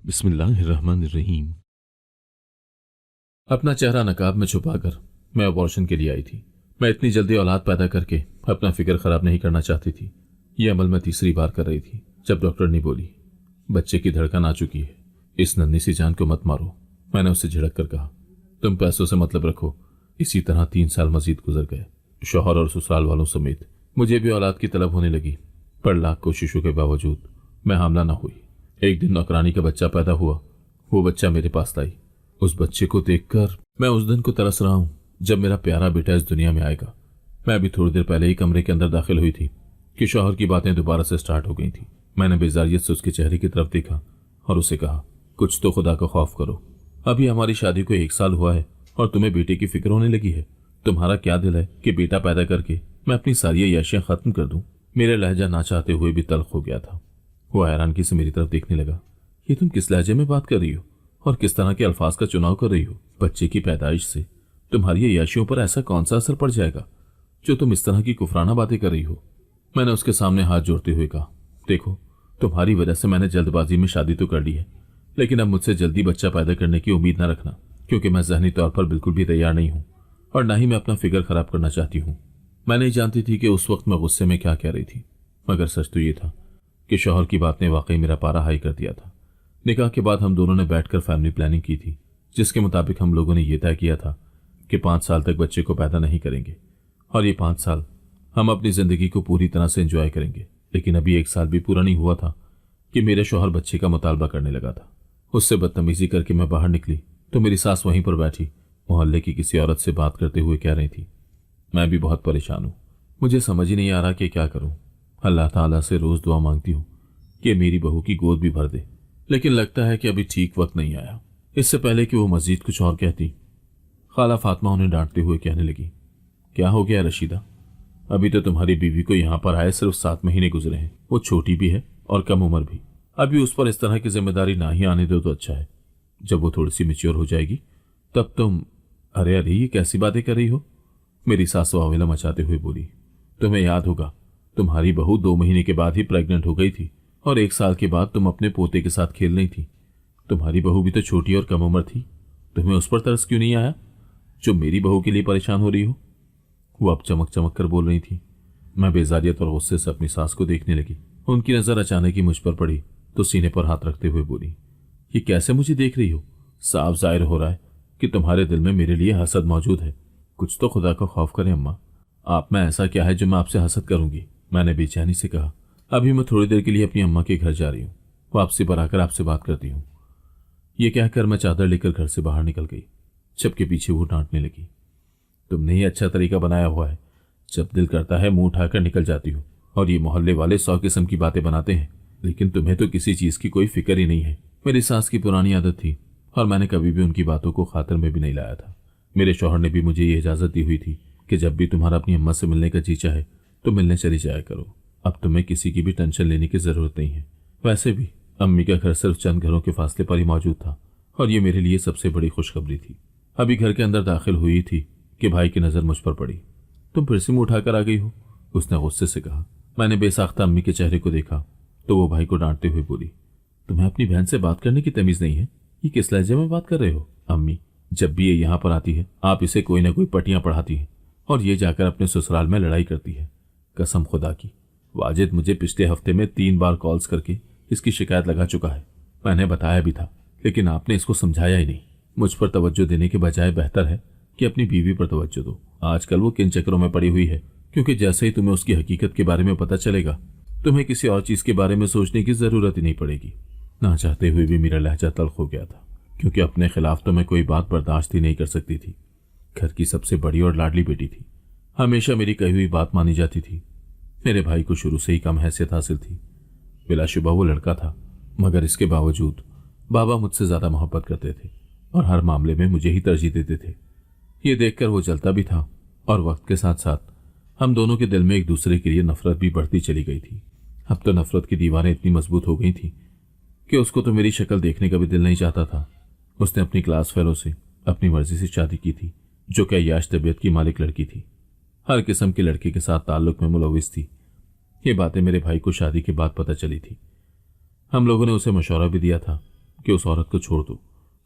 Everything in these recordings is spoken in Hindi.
बिस्मिल्लाहिर्रहमानिर्रहीम। अपना चेहरा नकाब में छुपाकर मैं अबॉर्शन के लिए आई थी। मैं इतनी जल्दी औलाद पैदा करके अपना फिक्र खराब नहीं करना चाहती थी। यह अमल मैं तीसरी बार कर रही थी जब डॉक्टर ने बोली, बच्चे की धड़कन आ चुकी है, इस नन्ही सी जान को मत मारो। मैंने उससे झिड़क कर कहा, तुम पैसों से मतलब रखो। इसी तरह 3 साल मजीद गुजर गए, शौहर और ससुराल वालों समेत। मुझे भी औलाद की तलब होने लगी, पर लाख कोशिशों के बावजूद मैं हामला न हुई। एक दिन नौकरानी का बच्चा पैदा हुआ। वो बच्चा मेरे पास लाई। उस बच्चे को देखकर मैं उस दिन को तरस रहा हूं जब मेरा प्यारा बेटा इस दुनिया में आएगा। मैं अभी थोड़ी देर पहले ही कमरे के अंदर दाखिल हुई थी कि शौहर की बातें दोबारा से स्टार्ट हो गई थी। मैंने बेजारियत से उसके चेहरे की तरफ देखा और उसे कहा, कुछ तो खुदा का खौफ करो। अभी हमारी शादी को 1 साल हुआ है और तुम्हें बेटे की फिक्र होने लगी है। तुम्हारा क्या दिल है कि बेटा पैदा करके मैं अपनी सारी अय्याशियां खत्म कर दूं। मेरा लहजा ना चाहते हुए भी तल्ख हो गया था। वो हैरानगी से मेरी तरफ देखने लगा। ये तुम किस लहजे में बात कर रही हो और किस तरह के अल्फाज का चुनाव कर रही हो? बच्चे की पैदाइश से तुम्हारी अय्याशियों पर ऐसा कौन सा असर पड़ जाएगा जो तुम इस तरह की कुफराना बातें कर रही हो? मैंने उसके सामने हाथ जोड़ते हुए कहा, देखो, तुम्हारी वजह से मैंने जल्दबाजी में शादी तो कर ली है, लेकिन अब मुझसे जल्दी बच्चा पैदा करने की उम्मीद न रखना, क्योंकि मैं ज़हनी तौर पर बिल्कुल भी तैयार नहीं हूं और ना ही मैं अपना फिगर खराब करना चाहती हूं। मैं नहीं जानती थी कि उस वक्त मैं गुस्से में क्या कह रही थी, मगर सच तो ये था कि शौहर की बात ने वाकई मेरा पारा हाई कर दिया था। निकाह के बाद हम दोनों ने बैठकर फैमिली प्लानिंग की थी, जिसके मुताबिक हम लोगों ने यह तय किया था कि 5 साल तक बच्चे को पैदा नहीं करेंगे और ये 5 साल हम अपनी जिंदगी को पूरी तरह से एंजॉय करेंगे। लेकिन अभी 1 साल भी पूरा नहीं हुआ था कि मेरे शौहर बच्चे का मुतालबा करने लगा था। उससे बदतमीजी करके मैं बाहर निकली तो मेरी सास वहीं पर बैठी मोहल्ले की किसी औरत से बात करते हुए कह रही थी, मैं भी बहुत परेशान हूं, मुझे समझ ही नहीं आ रहा कि क्या करूं। अल्लाह ताला से रोज दुआ मांगती हूँ कि मेरी बहू की गोद भी भर दे, लेकिन लगता है कि अभी ठीक वक्त नहीं आया। इससे पहले कि वो मजीद कुछ और कहती, खाला फातिमा उन्हें डांटते हुए कहने लगी, क्या हो गया रशीदा, अभी तो तुम्हारी बीवी को यहाँ पर आए सिर्फ 7 महीने गुजरे हैं। वो छोटी भी है और कम उम्र भी। अभी उस पर इस तरह की जिम्मेदारी ना ही आने दो तो अच्छा है। जब वो थोड़ी सी मैच्योर हो जाएगी तब तुम। अरे अरे, ये कैसी बातें कर रही हो? मेरी सास वावेला मचाते हुए बोली, तुम्हें याद होगा तुम्हारी बहू 2 महीने के बाद ही प्रेग्नेंट हो गई थी और 1 साल के बाद तुम अपने पोते के साथ खेल रही थी। तुम्हारी बहू भी तो छोटी और कम उम्र थी, तुम्हें उस पर तरस क्यों नहीं आया जो मेरी बहू के लिए परेशान हो रही हो? वो अब चमक चमक कर बोल रही थी। मैं बेजारियत और गुस्से से अपनी सास को देखने लगी। उनकी नजर अचानक ही मुझ पर पड़ी तो सीने पर हाथ रखते हुए बोली, ये कैसे मुझे देख रही हो? साफ जाहिर हो रहा है कि तुम्हारे दिल में मेरे लिए हसद मौजूद है। कुछ तो खुदा का खौफ करें अम्मा, आप में ऐसा क्या है जो मैं आपसे हसद करूंगी? मैंने बेचैनी से कहा, अभी मैं थोड़ी देर के लिए अपनी अम्मा के घर जा रही हूँ, वापसी पर आकर आपसे बात करती हूँ। ये कहकर मैं चादर लेकर घर से बाहर निकल गई। सबके पीछे वो डांटने लगी, तुमने ही अच्छा तरीका बनाया हुआ है, जब दिल करता है मुंह उठाकर निकल जाती हो और ये मोहल्ले वाले 100 किस्म की बातें बनाते हैं, लेकिन तुम्हें तो किसी चीज की कोई फिक्र ही नहीं है। मेरी सास की पुरानी आदत थी और मैंने कभी भी उनकी बातों को खातिर में भी नहीं लाया था। मेरे शौहर ने भी मुझे ये इजाजत दी हुई थी कि जब भी तुम्हारा अपनी अम्मा से मिलने का जी चाहे तो मिलने चली जाया करो। अब तुम्हें किसी की भी टेंशन लेने की जरूरत नहीं है। वैसे भी अम्मी का घर सिर्फ चंद घरों के फासले पर ही मौजूद था और ये मेरे लिए सबसे बड़ी खुशखबरी थी। अभी घर के अंदर दाखिल हुई थी कि भाई की नजर मुझ पर पड़ी। तुम फिर से मुंह उठाकर आ गई हो, उसने गुस्से से कहा। मैंने बेसाख्ता अम्मी के चेहरे को देखा तो वो भाई को डांटते हुए बोली, तुम्हें अपनी बहन से बात करने की तमीज नहीं है? ये किस लहजे में बात कर रहे हो? अम्मी, जब भी ये यहाँ पर आती है आप इसे कोई ना कोई पटियां पढ़ाती है और ये जाकर अपने ससुराल में लड़ाई करती है। कसम खुदा की, वाजिद मुझे पिछले हफ्ते में 3 बार कॉल्स करके इसकी शिकायत लगा चुका है। मैंने बताया भी था, लेकिन आपने इसको समझाया ही नहीं। मुझ पर तवज्जो देने के बजाय बेहतर है कि अपनी बीवी पर तवज्जो दो। आजकल वो किन चक्करों में पड़ी हुई है, क्योंकि जैसे ही तुम्हें उसकी हकीकत के बारे में पता चलेगा तुम्हें किसी और चीज के बारे में सोचने की जरूरत ही नहीं पड़ेगी। ना चाहते हुए भी मेरा लहजा तल्ख हो गया था, क्योंकि अपने खिलाफ तो मैं कोई बात बर्दाश्त ही नहीं कर सकती थी। घर की सबसे बड़ी और लाडली बेटी थी, हमेशा मेरी कही हुई बात मानी जाती थी। मेरे भाई को शुरू से ही कम हैसियत हासिल थी। बिलाशुबा वो लड़का था, मगर इसके बावजूद बाबा मुझसे ज्यादा मोहब्बत करते थे और हर मामले में मुझे ही तरजीह देते थे। ये देखकर वो जलता भी था और वक्त के साथ साथ हम दोनों के दिल में एक दूसरे के लिए नफरत भी बढ़ती चली गई थी। अब तो नफरत की दीवारें इतनी मजबूत हो गई थी कि उसको तो मेरी शक्ल देखने का भी दिल नहीं चाहता था। उसने अपनी क्लास फेलो से अपनी मर्जी से शादी की थी, जो कि अय्याश तबीयत की मालिक लड़की थी। हर किस्म की लड़की के साथ ताल्लुक में मुलविस थी। ये बातें मेरे भाई को शादी के बाद पता चली थी। हम लोगों ने उसे मशवरा भी दिया था कि उस औरत को छोड़ दो,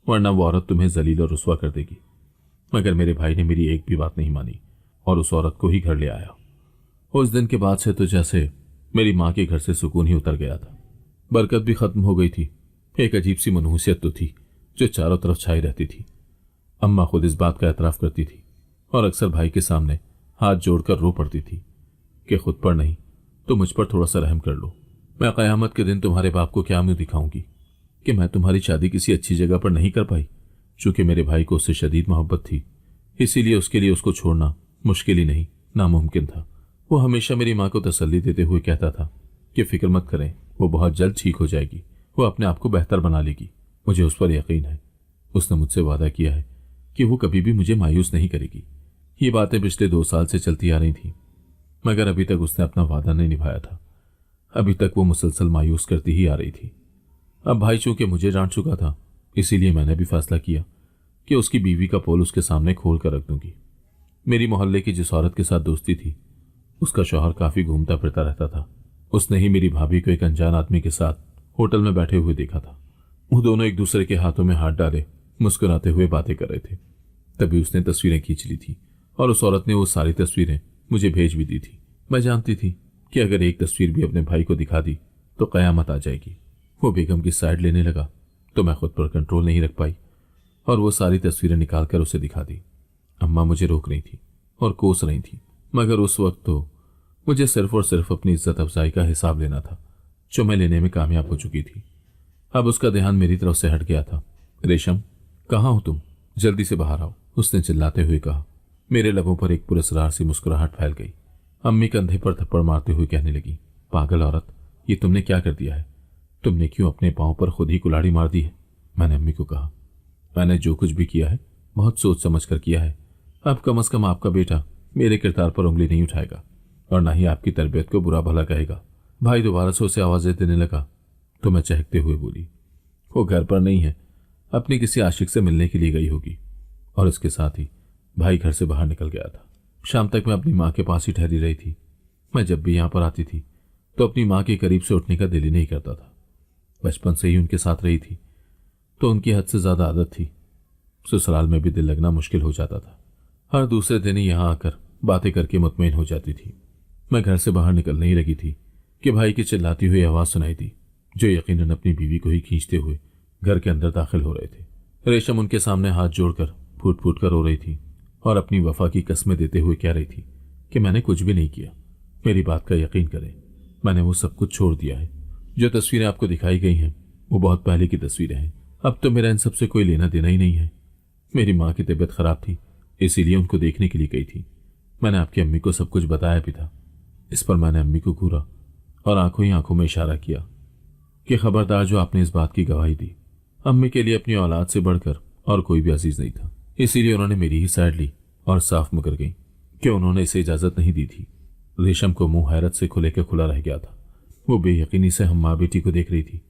वरना वो औरत तुम्हें जलील और रुस्वा कर देगी। मगर मेरे भाई ने मेरी एक भी बात नहीं मानी और उस औरत को ही घर ले आया। उस दिन के बाद से तो जैसे मेरी माँ के घर से सुकून ही उतर गया था। बरकत भी खत्म हो गई थी। एक अजीब सी मनहूसियत तो थी जो चारों तरफ छाई रहती थी। अम्मा खुद इस बात का एतराफ करती थी और अक्सर भाई के सामने हाथ जोड़कर रो पड़ती थी कि खुद पर नहीं तो मुझ पर थोड़ा सा रहम कर लो। मैं क़यामत के दिन तुम्हारे बाप को क्या मुंह दिखाऊंगी कि मैं तुम्हारी शादी किसी अच्छी जगह पर नहीं कर पाई। चूंकि मेरे भाई को उससे शदीद मोहब्बत थी, इसीलिए उसके लिए उसको छोड़ना मुश्किल ही नहीं, नामुमकिन था। वो हमेशा मेरी माँ को तसल्ली देते हुए कहता था कि फिक्र मत करें, वो बहुत जल्द ठीक हो जाएगी, वो अपने आप को बेहतर बना लेगी। मुझे उस पर यकीन है। उसने मुझसे वादा किया है कि वो कभी भी मुझे मायूस नहीं करेगी। ये बातें पिछले 2 साल से चलती आ रही थीं, मगर अभी तक उसने अपना वादा नहीं निभाया था। अभी तक वो मुसलसल मायूस करती ही आ रही थी। अब भाई चूंकि मुझे जान चुका था, इसीलिए मैंने भी फैसला किया कि उसकी बीवी का पोल उसके सामने खोल कर रख दूंगी। मेरी मोहल्ले की जिस औरत के साथ दोस्ती थी, उसका शौहर काफी घूमता फिरता रहता था। उसने ही मेरी भाभी को एक अनजान आदमी के साथ होटल में बैठे हुए देखा था। वो दोनों एक दूसरे के हाथों में हाथ डाले मुस्कुराते हुए बातें कर रहे थे। तभी उसने तस्वीरें खींच ली थी और उस औरत ने वो सारी तस्वीरें मुझे भेज भी दी थी। मैं जानती थी कि अगर एक तस्वीर भी अपने भाई को दिखा दी तो कयामत आ जाएगी। वो बेगम की साइड लेने लगा तो मैं खुद पर कंट्रोल नहीं रख पाई और वो सारी तस्वीरें निकालकर उसे दिखा दी। अम्मा मुझे रोक रही थी और कोस रही थी, मगर उस वक्त तो मुझे सिर्फ और सिर्फ अपनी इज्जत अफजाई का हिसाब लेना था, जो मैं लेने में कामयाब हो चुकी थी। अब उसका ध्यान मेरी तरफ से हट गया था। रेशम, कहाँ हो तुम? जल्दी से बाहर आओ, उसने चिल्लाते हुए कहा। मेरे लबों पर एक पुरस्कार सी मुस्कुराहट फैल गई। अम्मी कंधे पर थप्पड़ मारते हुए कहने लगी, पागल औरत, ये तुमने क्या कर दिया है? तुमने क्यों अपने पांव पर खुद ही कुल्हाड़ी मार दी है? मैंने अम्मी को कहा, मैंने जो कुछ भी किया है बहुत सोच समझ कर किया है। अब कम से कम आपका बेटा मेरे किरदार पर उंगली नहीं उठाएगा और ना ही आपकी तरबियत को बुरा भला कहेगा। भाई दोबारा से उसे आवाजें देने लगा तो मैं चहकते हुए बोली, वो घर पर नहीं है, अपनी किसी आशिक से मिलने के लिए गई होगी। और इसके साथ ही भाई घर से बाहर निकल गया था। शाम तक मैं अपनी माँ के पास ही ठहरी रही थी। मैं जब भी यहाँ पर आती थी तो अपनी माँ के करीब से उठने का दिल ही नहीं करता था। बचपन से ही उनके साथ रही थी तो उनकी हद से ज्यादा आदत थी। ससुराल में भी दिल लगना मुश्किल हो जाता था। हर दूसरे दिन ही यहाँ आकर बातें करके मुतमईन हो जाती थी। मैं घर से बाहर निकलने ही लगी थी कि भाई की चिल्लाती हुई आवाज सुनाई दी, जो यकीनन अपनी बीवी को ही खींचते हुए घर के अंदर दाखिल हो रहे थे। रेशम उनके सामने हाथ जोड़कर फूट फूट कर रो रही थी और अपनी वफा की कस्में देते हुए कह रही थी कि मैंने कुछ भी नहीं किया, मेरी बात का यकीन करें, मैंने वो सब कुछ छोड़ दिया है। जो तस्वीरें आपको दिखाई गई हैं वो बहुत पहले की तस्वीरें हैं। अब तो मेरा इन सबसे कोई लेना देना ही नहीं है। मेरी माँ की तबीयत खराब थी, इसीलिए उनको देखने के लिए गई थी। मैंने आपकी अम्मी को सब कुछ बताया भी था। इस पर मैंने अम्मी को घूरा और आंखों ही आंखों में इशारा किया कि खबरदार जो आपने इस बात की गवाही दी। अम्मी के लिए अपनी औलाद से बढ़कर और कोई भी अजीज नहीं था, इसीलिए उन्होंने मेरी ही साइड ली और साफ मुकर गई कि उन्होंने इसे इजाजत नहीं दी थी। रेशम को मुंह हैरत से खुले के खुला रह गया था। वो बेयकीनी से हम माँ बेटी को देख रही थी।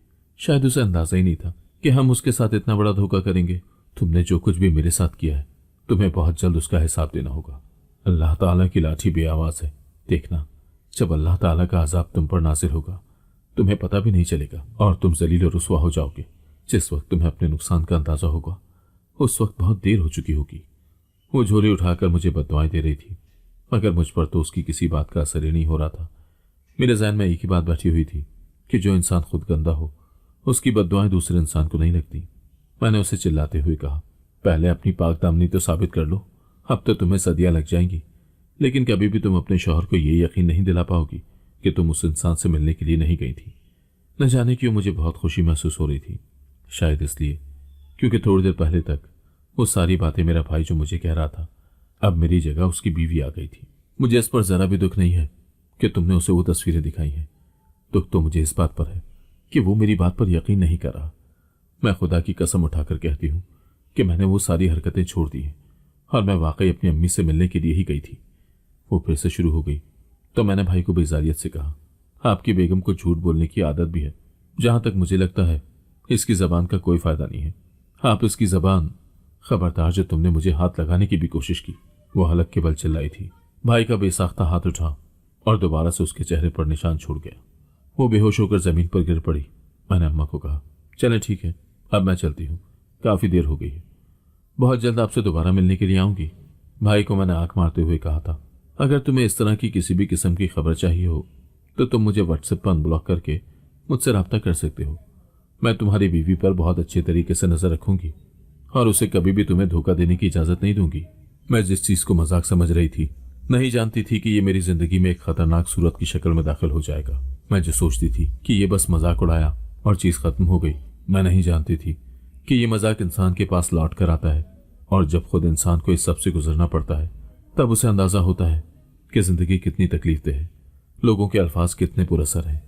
शायद उसे अंदाजा ही नहीं था कि हम उसके साथ इतना बड़ा धोखा करेंगे। तुमने जो कुछ भी मेरे साथ किया है, तुम्हें बहुत जल्द उसका हिसाब देना होगा। अल्लाह ताला की लाठी बेआवाज है। देखना, जब अल्लाह ताला का अजाब तुम पर नाजिल होगा, तुम्हें पता भी नहीं चलेगा और तुम जलील और रुस्वा हो जाओगे। जिस वक्त तुम्हें अपने नुकसान का अंदाजा होगा, उस वक्त बहुत देर हो चुकी होगी। वो झोली उठाकर मुझे बद्दुआएं दे रही थी, मगर मुझ पर तो उसकी किसी बात का असर ही नहीं हो रहा था। मेरे ज़हन में एक ही बात बैठी हुई थी कि जो इंसान खुद गंदा हो, उसकी बद्दुआएं दूसरे इंसान को नहीं लगती। मैंने उसे चिल्लाते हुए कहा, पहले अपनी पाक दामनी तो साबित कर लो। अब तो तुम्हें सदियां लग जाएंगी, लेकिन कभी भी तुम अपने शौहर को ये यकीन नहीं दिला पाओगी कि तुम उस इंसान से मिलने के लिए नहीं गई थी। न जाने क्यों मुझे बहुत खुशी महसूस हो रही थी। शायद इसलिए क्योंकि थोड़ी देर पहले तक वो सारी बातें मेरा भाई जो मुझे कह रहा था, अब मेरी जगह उसकी बीवी आ गई थी। मुझे इस पर जरा भी दुख नहीं है कि तुमने उसे वो तस्वीरें दिखाई हैं। दुख तो मुझे इस बात पर है कि वो मेरी बात पर यकीन नहीं कर रहा। मैं खुदा की कसम उठाकर कहती हूँ कि मैंने वो सारी हरकतें छोड़ दी हैं और मैं वाकई अपनी अम्मी से मिलने के लिए ही गई थी। वो फिर से शुरू हो गई तो मैंने भाई को बेजारियत से कहा, आपकी बेगम को झूठ बोलने की आदत भी है। जहां तक मुझे लगता है इसकी जबान का कोई फायदा नहीं है। आप इसकी जबान, खबरदार जो तुमने मुझे हाथ लगाने की भी कोशिश की। वो हलक के बल चिल्लाई थी। भाई का बेसाख्ता हाथ उठा और दोबारा से उसके चेहरे पर निशान छोड़ गया। वो बेहोश होकर जमीन पर गिर पड़ी। मैंने अम्मा को कहा, चले ठीक है, अब मैं चलती हूँ, काफ़ी देर हो गई है। बहुत जल्द आपसे दोबारा मिलने के लिए आऊँगी। भाई को मैंने आंख मारते हुए कहा था, अगर तुम्हें इस तरह की किसी भी किस्म की खबर चाहिए हो तो तुम मुझे व्हाट्सएप पर अनब्लॉक करके मुझसे रब्ता कर सकते हो। मैं तुम्हारी बीवी पर बहुत अच्छे तरीके से नजर रखूंगी और उसे कभी भी तुम्हें धोखा देने की इजाजत नहीं दूंगी। मैं जिस चीज को मजाक समझ रही थी, नहीं जानती थी कि ये मेरी जिंदगी में एक खतरनाक सूरत की शक्ल में दाखिल हो जाएगा। मैं जो सोचती थी कि ये बस मजाक उड़ाया और चीज खत्म हो गई, मैं नहीं जानती थी कि ये मजाक इंसान के पास लौट कर आता है और जब खुद इंसान को इस सब से गुजरना पड़ता है तब उसे अंदाजा होता है कि जिंदगी कितनी तकलीफदेह है, लोगों के अल्फाज कितने पुरअसर हैं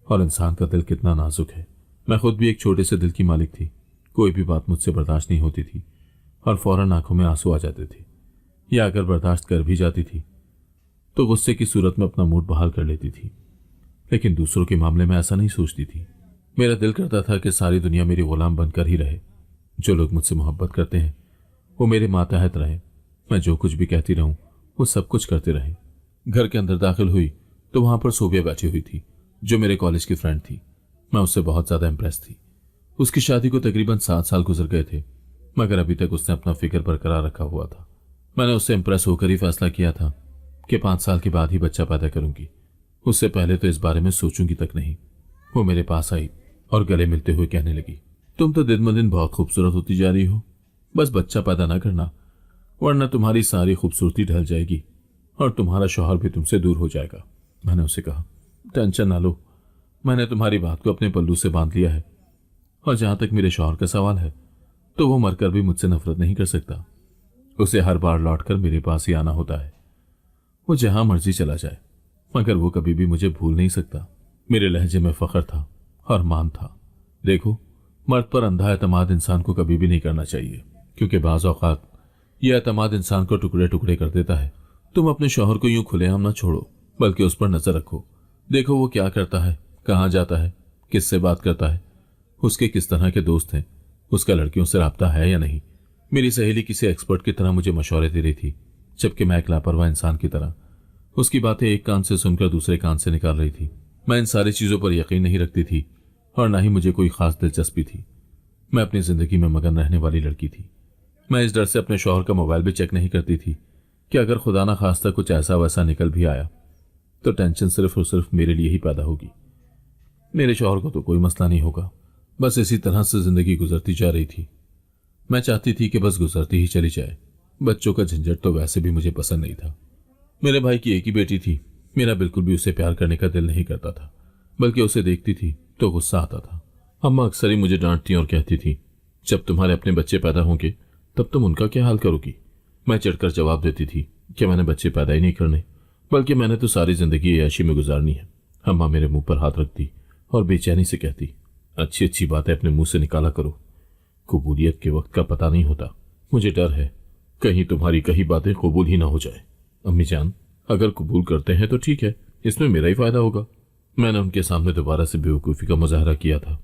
और इंसान का दिल कितना नाजुक है। मैं खुद भी एक छोटे से दिल की मालिक थी। कोई भी बात मुझसे बर्दाश्त नहीं होती थी और फौरन आंखों में आंसू आ जाते थे, या अगर बर्दाश्त कर भी जाती थी तो गुस्से की सूरत में अपना मूड बहाल कर लेती थी। लेकिन दूसरों के मामले में ऐसा नहीं सोचती थी। मेरा दिल करता था कि सारी दुनिया मेरी गुलाम बनकर ही रहे। जो लोग मुझसे मोहब्बत करते हैं वो मेरे मातहत रहे। मैं जो कुछ भी कहती रहूं वो सब कुछ करते रहे। घर के अंदर दाखिल हुई तो वहां पर सोबिया बैठी हुई थी, जो मेरे कॉलेज की फ्रेंड थी। मैं उससे बहुत ज्यादा इंप्रेस थी। उसकी शादी को तकरीबन 7 साल गुजर गए थे, मगर अभी तक उसने अपना फिक्र बरकरार रखा हुआ था। मैंने उससे इंप्रेस होकर ही फैसला किया था कि 5 साल के बाद ही बच्चा पैदा करूंगी। उससे पहले तो इस बारे में सोचूंगी तक नहीं। वो मेरे पास आई और गले मिलते हुए कहने लगी, तुम तो दिन ब दिन बहुत खूबसूरत होती जा रही हो, बस बच्चा पैदा ना करना, वरना तुम्हारी सारी खूबसूरती ढल जाएगी और तुम्हारा शौहर भी तुमसे दूर हो जाएगा। मैंने उसे कहा, टेंशन ना लो, मैंने तुम्हारी बात को अपने पल्लू से बांध लिया है और जहां तक मेरे शौहर का सवाल है तो वो मरकर भी मुझसे नफरत नहीं कर सकता। उसे हर बार लौटकर मेरे पास ही आना होता है। वो जहां मर्जी चला जाए, मगर वो कभी भी मुझे भूल नहीं सकता। मेरे लहजे में फख्र था और मान था। देखो, मर्द पर अंधा एतमाद इंसान को कभी भी नहीं करना चाहिए, क्योंकि बाज़ औक़ात यह एतमाद इंसान को टुकड़े टुकड़े कर देता है। तुम अपने शौहर को यूं खुलेआम ना छोड़ो, बल्कि उस पर नजर रखो। देखो वो क्या करता है, कहाँ जाता है, किससे बात करता है, उसके किस तरह के दोस्त हैं, उसका लड़कियों से राब्ता है या नहीं। मेरी सहेली किसी एक्सपर्ट की तरह मुझे मशवरे दे रही थी, जबकि मैं एक लापरवाह इंसान की तरह उसकी बातें एक कान से सुनकर दूसरे कान से निकाल रही थी। मैं इन सारी चीजों पर यकीन नहीं रखती थी और ना ही मुझे कोई खास दिलचस्पी थी। मैं अपनी जिंदगी में मगन रहने वाली लड़की थी। मैं इस डर से अपने शौहर का मोबाइल भी चेक नहीं करती थी कि अगर खुदा ना खास्ता कुछ ऐसा वैसा निकल भी आया तो टेंशन सिर्फ और सिर्फ मेरे लिए ही पैदा होगी। मेरे शौहर को तो कोई मसला नहीं होगा। बस इसी तरह से जिंदगी गुजरती जा रही थी। मैं चाहती थी कि बस गुजरती ही चली जाए। बच्चों का झंझट तो वैसे भी मुझे पसंद नहीं था। मेरे भाई की एक ही बेटी थी। मेरा बिल्कुल भी उसे प्यार करने का दिल नहीं करता था, बल्कि उसे देखती थी तो गुस्सा आता था। अम्मा अक्सर ही मुझे डांटती और कहती थी, जब तुम्हारे अपने बच्चे पैदा होंगे तब तुम उनका क्या हाल करोगी। मैं चिढ़कर जवाब देती थी कि मैंने बच्चे पैदा ही नहीं करने, बल्कि मैंने तो सारी जिंदगी ऐशी में गुजारनी है। अम्मा मेरे मुंह पर हाथ रखती और बेचैनी से कहती, अच्छी अच्छी बातें अपने मुंह से निकाला करो, कबूलियत के वक्त का पता नहीं होता। मुझे डर है कहीं तुम्हारी कही बातें कबूल ही ना हो जाए। अम्मी जान, अगर कबूल करते हैं तो ठीक है, इसमें मेरा ही फायदा होगा। मैंने उनके सामने दोबारा से बेवकूफ़ी का मुजाहरा किया था।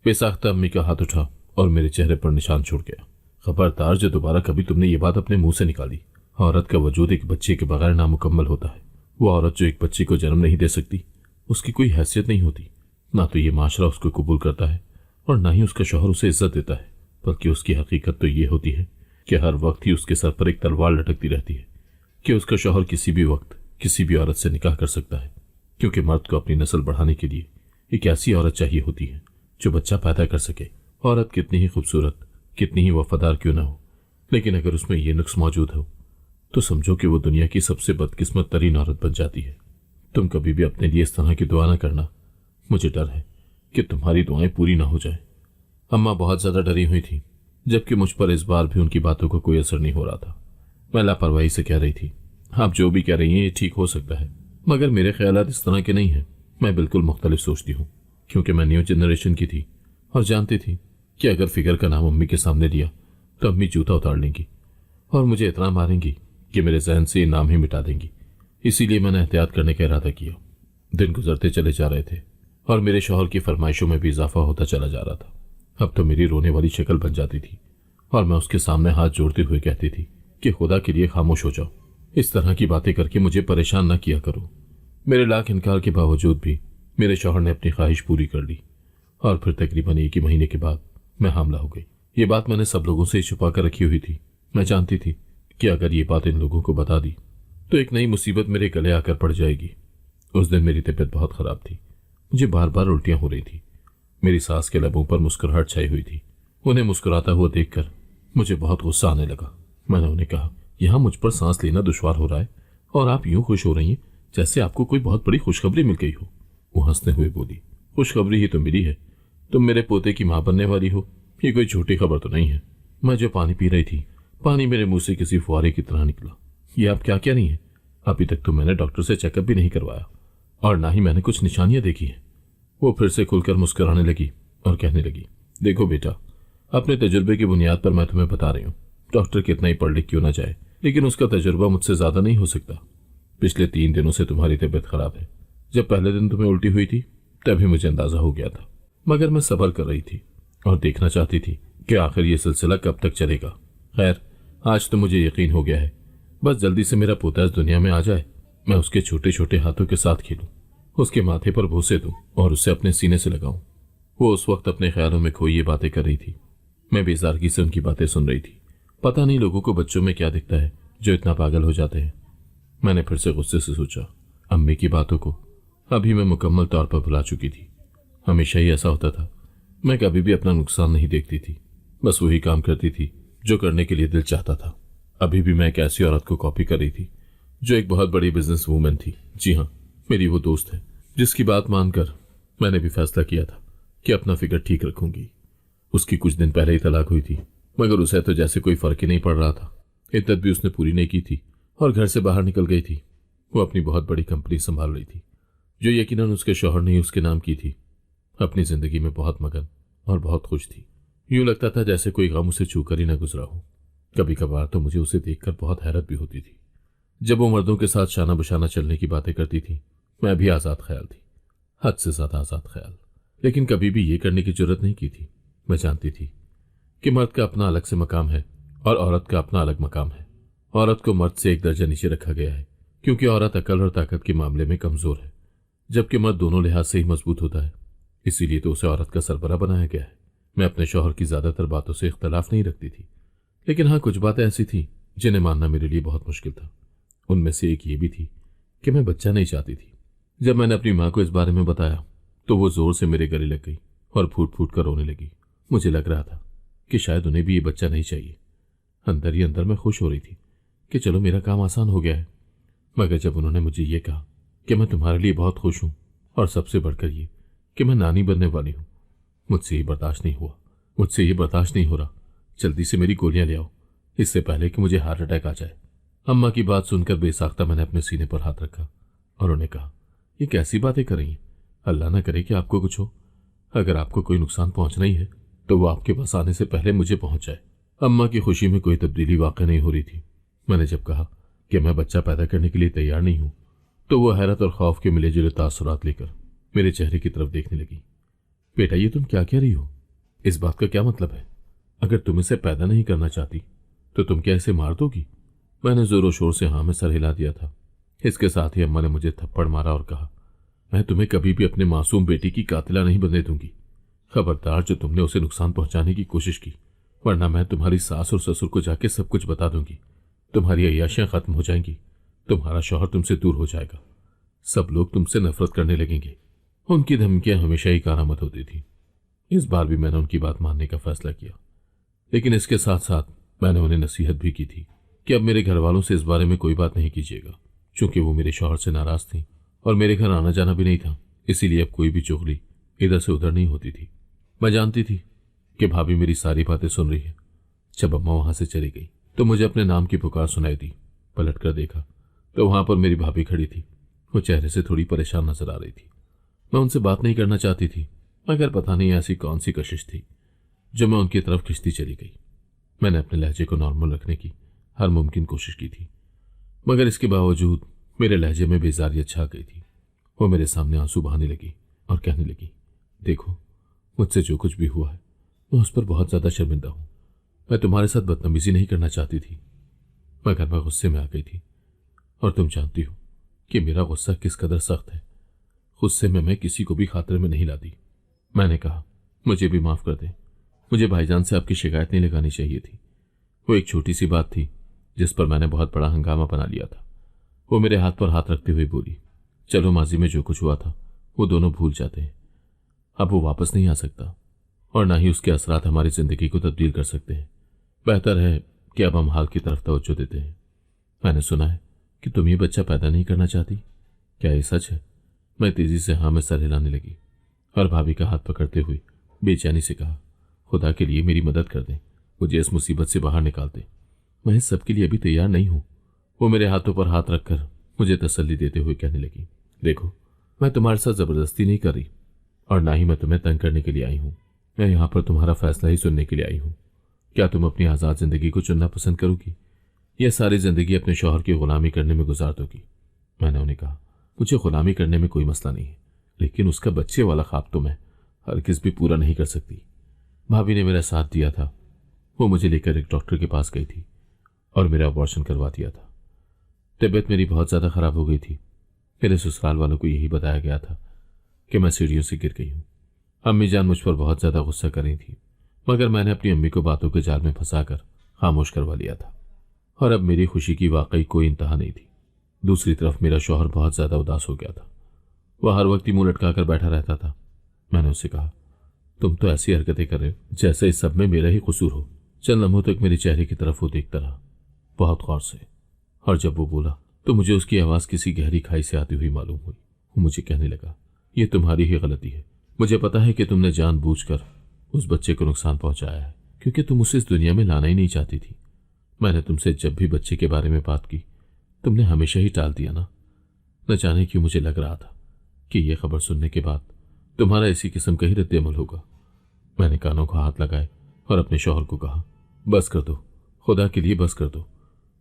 बेसाख्ता अम्मी का हाथ उठा और मेरे चेहरे पर निशान छोड़ गया। खबरदार, जो दोबारा कभी तुमने ये बात अपने मुंह से निकाली। औरत का वजूद एक बच्चे के बगैर नामुकम्मल होता है। वो औरत जो एक बच्चे को जन्म नहीं दे सकती, उसकी कोई हैसियत नहीं होती। ना तो ये माशरा उसको कबूल करता है और ना ही उसका शौहर उसे इज्जत देता है, बल्कि उसकी हकीकत तो ये होती है कि हर वक्त ही उसके सर पर एक तलवार लटकती रहती है कि उसका शौहर किसी भी वक्त किसी भी औरत से निकाह कर सकता है, क्योंकि मर्द को अपनी नस्ल बढ़ाने के लिए एक ऐसी औरत चाहिए होती है जो बच्चा पैदा कर सके। औरत कितनी ही खूबसूरत, कितनी ही वफादार क्यों ना हो, लेकिन अगर उसमें यह नुक्स मौजूद हो तो समझो कि वो दुनिया की सबसे बदकिस्मत तरीन औरत बन जाती है। तुम कभी भी अपने लिए इस तरह की दुआ ना करना। मुझे डर है कि तुम्हारी दुआएं पूरी ना हो जाए। अम्मा बहुत ज्यादा डरी हुई थी, जबकि मुझ पर इस बार भी उनकी बातों का कोई असर नहीं हो रहा था। मैं लापरवाही से कह रही थी, आप जो भी कह रही हैं ये ठीक हो सकता है, मगर मेरे ख्यालात इस तरह के नहीं हैं। मैं बिल्कुल मुख्तलिफ सोचती हूँ, क्योंकि मैं न्यू जनरेशन की थी और जानती थी कि अगर फिगर का नाम अम्मी के सामने लिया तो अम्मी जूता उतार लेंगी और मुझे इतना मारेंगी कि मेरे जहन से ये नाम ही मिटा देंगी। इसीलिए मैंने एहतियात करने का इरादा किया। दिन गुजरते चले जा रहे थे और मेरे शौहर की फरमाइशों में भी इजाफा होता चला जा रहा था। अब तो मेरी रोने वाली शक्ल बन जाती थी और मैं उसके सामने हाथ जोड़ते हुए कहती थी कि खुदा के लिए खामोश हो जाओ, इस तरह की बातें करके मुझे परेशान न किया करो। मेरे लाख इनकार के बावजूद भी मेरे शौहर ने अपनी ख्वाहिश पूरी कर ली और फिर तकरीबन 1 ही महीने के बाद मैं हामला हो गई। ये बात मैंने सब लोगों से ही छुपा कर रखी हुई थी। मैं जानती थी कि अगर ये बात इन लोगों को बता दी तो एक नई मुसीबत मेरे गले आकर पड़ जाएगी। उस दिन मेरी तबीयत बहुत खराब थी। मुझे बार बार उल्टियां हो रही थी। मेरी सास के लबों पर मुस्कुराहट छाई हुई थी। उन्हें मुस्कुराता हुआ देखकर मुझे बहुत गुस्सा आने लगा। मैंने उन्हें कहा, यहां मुझ पर सांस लेना दुश्वार हो रहा है और आप यूं खुश हो रही हैं जैसे आपको कोई बहुत बड़ी खुशखबरी मिल गई हो। वो हंसते हुए बोली, खुशखबरी ही तो मिली है, तुम मेरे पोते की मां बनने वाली हो। ये कोई छोटी खबर तो नहीं है। मैं जो पानी पी रही थी, पानी मेरे मुंह से किसी फुहारे की तरह निकला। ये आप क्या क्या नहीं है? अभी तक तो मैंने डॉक्टर से चेकअप भी नहीं करवाया और ना ही मैंने कुछ निशानियां देखी हैं। वो फिर से खुलकर मुस्कुराने लगी और कहने लगी, देखो बेटा, अपने तजुर्बे की बुनियाद पर मैं तुम्हें बता रही हूँ, डॉक्टर कितना ही पढ़ लिख क्यों ना जाए, लेकिन उसका तजुर्बा मुझसे ज्यादा नहीं हो सकता। पिछले 3 दिनों से तुम्हारी तबीयत खराब है। जब पहले दिन तुम्हें उल्टी हुई थी तभी मुझे अंदाजा हो गया था, मगर मैं सब्र कर रही थी और देखना चाहती थी कि आखिर ये सिलसिला कब तक चलेगा। खैर, आज तो मुझे यकीन हो गया है। बस जल्दी से मेरा पोता इस दुनिया में आ जाए, मैं उसके छोटे छोटे हाथों के साथ खेलूं, उसके माथे पर भूसे दूं और उसे अपने सीने से लगाऊं। वो उस वक्त अपने ख्यालों में खोई ये बातें कर रही थी। मैं बेजारगी से उनकी बातें सुन रही थी। पता नहीं लोगों को बच्चों में क्या दिखता है जो इतना पागल हो जाते हैं। मैंने फिर से गुस्से से सोचा, अम्मी की बातों को अभी मैं मुकम्मल तौर पर भुला चुकी थी। हमेशा ही ऐसा होता था, मैं कभी भी अपना नुकसान नहीं देखती थी, बस वही काम करती थी जो करने के लिए दिल चाहता था। अभी भी मैं एक ऐसी औरत को कॉपी कर रही थी जो एक बहुत बड़ी बिजनेस वूमन थी। जी हाँ, मेरी वो दोस्त है जिसकी बात मानकर मैंने भी फैसला किया था कि अपना फिगर ठीक रखूंगी। उसकी कुछ दिन पहले ही तलाक हुई थी, मगर उसे तो जैसे कोई फर्क ही नहीं पड़ रहा था। इद्दत भी उसने पूरी नहीं की थी और घर से बाहर निकल गई थी। वो अपनी बहुत बड़ी कंपनी संभाल रही थी जो यकीनन उसके शौहर ने ही उसके नाम की थी। अपनी जिंदगी में बहुत मगन और बहुत खुश थी। यूं लगता था जैसे कोई गम उसे छूकर ही न गुजरा हो। कभी कभार तो मुझे उसे देखकर बहुत हैरत भी होती थी। जब वो मर्दों के साथ शाना बशाना चलने की बातें करती थी, मैं भी आजाद ख्याल थी, हद से ज्यादा आजाद ख्याल, लेकिन कभी भी ये करने की जरूरत नहीं की थी। मैं जानती थी कि मर्द का अपना अलग से मकाम है और औरत का अपना अलग मकाम है। औरत को मर्द से एक दर्जा नीचे रखा गया है क्योंकि औरत अकल और ताकत के मामले में कमजोर है, जबकि मर्द दोनों लिहाज से ही मजबूत होता है। इसीलिए तो उसे औरत का सरबरा बनाया गया है। मैं अपने शौहर की ज्यादातर बातों से इख्तलाफ नहीं रखती थी, लेकिन हाँ, कुछ बातें ऐसी थी जिन्हें मानना मेरे लिए बहुत मुश्किल था। उनमें से एक ये भी थी कि मैं बच्चा नहीं चाहती थी। जब मैंने अपनी माँ को इस बारे में बताया तो वो जोर से मेरे गले लग गई और फूट फूट कर रोने लगी। मुझे लग रहा था कि शायद उन्हें भी ये बच्चा नहीं चाहिए। अंदर ही अंदर मैं खुश हो रही थी कि चलो मेरा काम आसान हो गया है। मगर जब उन्होंने मुझे ये कहा कि मैं तुम्हारे लिए बहुत खुश हूं और सबसे बढ़कर ये कि मैं नानी बनने वाली हूं, मुझसे ये बर्दाश्त नहीं हुआ। मुझसे ये बर्दाश्त नहीं हो रहा। जल्दी से मेरी गोलियां ले आओ, इससे पहले कि मुझे हार्ट अटैक आ जाए। अम्मा की बात सुनकर बेसाख्ता मैंने अपने सीने पर हाथ रखा और उन्हें कहा, ये कैसी बातें कर रही हैं? अल्लाह ना करे कि आपको कुछ हो। अगर आपको कोई नुकसान पहुंचना ही है तो वो आपके पास आने से पहले मुझे पहुंच जाए। अम्मा की खुशी में कोई तब्दीली वाकई नहीं हो रही थी। मैंने जब कहा कि मैं बच्चा पैदा करने के लिए तैयार नहीं हूं तो वो हैरत और खौफ के मिले जुले तासुरात लेकर मेरे चेहरे की तरफ देखने लगी। बेटा, ये तुम क्या कह रही हो? इस बात का क्या मतलब है? अगर तुम इसे पैदा नहीं करना चाहती तो तुम क्या इसे मार दोगी? मैंने जोरों शोर से हाँ में सर हिला दिया था। इसके साथ ही अम्मा ने मुझे थप्पड़ मारा और कहा, मैं तुम्हें कभी भी अपने मासूम बेटी की कातिला नहीं बनने दूंगी। खबरदार जो तुमने उसे नुकसान पहुंचाने की कोशिश की, वरना मैं तुम्हारी सास और ससुर को जाके सब कुछ बता दूंगी। तुम्हारी अय्याशियां खत्म हो जाएंगी, तुम्हारा शौहर तुमसे दूर हो जाएगा, सब लोग तुमसे नफरत करने लगेंगे। उनकी धमकियां हमेशा ही कारामद होती थी। इस बार भी मैंने उनकी बात मानने का फैसला किया, लेकिन इसके साथ साथ मैंने उन्हें नसीहत भी की थी कि अब मेरे घर वालों से इस बारे में कोई बात नहीं कीजिएगा, चूंकि वो मेरे शौहर से नाराज थी और मेरे घर आना जाना भी नहीं था। इसीलिए अब कोई भी चुगली इधर से उधर नहीं होती थी। मैं जानती थी कि भाभी मेरी सारी बातें सुन रही है। जब अम्मा वहां से चली गई तो मुझे अपने नाम की पुकार सुनाई दी। पलट कर देखा तो वहां पर मेरी भाभी खड़ी थी। वो चेहरे से थोड़ी परेशान नजर आ रही थी। मैं उनसे बात नहीं करना चाहती थी, मगर पता नहीं ऐसी कौन सी कशिश थी जो मैं उनकी तरफ खिंचती चली गई। मैंने अपने लहजे को नॉर्मल रखने की हर मुमकिन कोशिश की थी, मगर इसके बावजूद मेरे लहजे में बेजारियत छा गई थी। वो मेरे सामने आंसू बहाने लगी और कहने लगी, देखो, मुझसे जो कुछ भी हुआ है मैं उस पर बहुत ज्यादा शर्मिंदा हूं। मैं तुम्हारे साथ बदतमीजी नहीं करना चाहती थी, मगर मैं गुस्से में आ गई थी। और तुम जानती हो कि मेरा गुस्सा किस कदर सख्त है। गुस्से में मैं किसी को भी खातिर में नहीं लाती। मैंने कहा, मुझे भी माफ कर दे, मुझे भाईजान से आपकी शिकायत नहीं लगानी चाहिए थी। वो एक छोटी सी बात थी जिस पर मैंने बहुत बड़ा हंगामा बना लिया था। वो मेरे हाथ पर हाथ रखते हुए बोली, चलो माजी में जो कुछ हुआ था वो दोनों भूल जाते हैं। अब वो वापस नहीं आ सकता और ना ही उसके असरात हमारी जिंदगी को तब्दील कर सकते हैं। बेहतर है कि अब हम हाल की तरफ तवज्जो देते हैं। मैंने सुना है कि तुम ये बच्चा पैदा नहीं करना चाहती, क्या ये सच है? मैं तेजी से हाँ में सर हिलाने लगी और भाभी का हाथ पकड़ते हुए बेचैनी से कहा, खुदा के लिए मेरी मदद कर दें, मुझे इस मुसीबत से बाहर निकाल दें। मैं इस सब के लिए अभी तैयार नहीं हूं। वो मेरे हाथों पर हाथ रखकर मुझे तसल्ली देते हुए कहने लगी, देखो मैं तुम्हारे साथ जबरदस्ती नहीं कर रही और ना ही मैं तुम्हें तंग करने के लिए आई हूं। मैं यहां पर तुम्हारा फैसला ही सुनने के लिए आई हूं। क्या तुम अपनी आज़ाद जिंदगी को चुनना पसंद करोगी या सारी जिंदगी अपने शौहर की गुलामी करने में गुजार दोगी? मैंने उन्हें कहा, मुझे गुलामी करने में कोई मसला नहीं है, लेकिन उसका बच्चे वाला ख्वाब तो मैं हरगिज़ भी पूरा नहीं कर सकती। भाभी ने मेरा साथ दिया था। वो मुझे लेकर एक डॉक्टर के पास गई थी और मेरा अबॉर्शन करवा दिया था। तबीयत मेरी बहुत ज़्यादा ख़राब हो गई थी। मेरे ससुराल वालों को यही बताया गया था कि मैं सीढ़ियों से गिर गई हूँ। अम्मी जान मुझ पर बहुत ज़्यादा गुस्सा कर रही थी, मगर मैंने अपनी अम्मी को बातों के जाल में फंसाकर खामोश करवा लिया था और अब मेरी खुशी की वाकई कोई इंतहा नहीं थी। दूसरी तरफ मेरा शौहर बहुत ज़्यादा उदास हो गया था। वह हर वक्त ही मुंह लटका कर बैठा रहता था। मैंने उससे कहा, तुम तो ऐसी हरकतें कर रहे हो जैसे इस सब में मेरा ही कसूर हो। चंद लम्हों तक मेरे चेहरे की तरफ वो देखता रहा, बहुत गौर से, और जब वो बोला तो मुझे उसकी आवाज़ किसी गहरी खाई से आती हुई मालूम हुई। वो मुझे कहने लगा, ये तुम्हारी ही गलती है। मुझे पता है कि तुमने जानबूझकर उस बच्चे को नुकसान पहुंचाया है, क्योंकि तुम उसे इस दुनिया में लाना ही नहीं चाहती थी। मैंने तुमसे जब भी बच्चे के बारे में बात की तुमने हमेशा ही टाल दिया ना। न जाने क्यों मुझे लग रहा था कि यह खबर सुनने के बाद तुम्हारा इसी किस्म का ही रद्द-ए-अमल होगा। मैंने कानों को हाथ लगाए और अपने शौहर को कहा, बस कर दो, खुदा के लिए बस कर दो।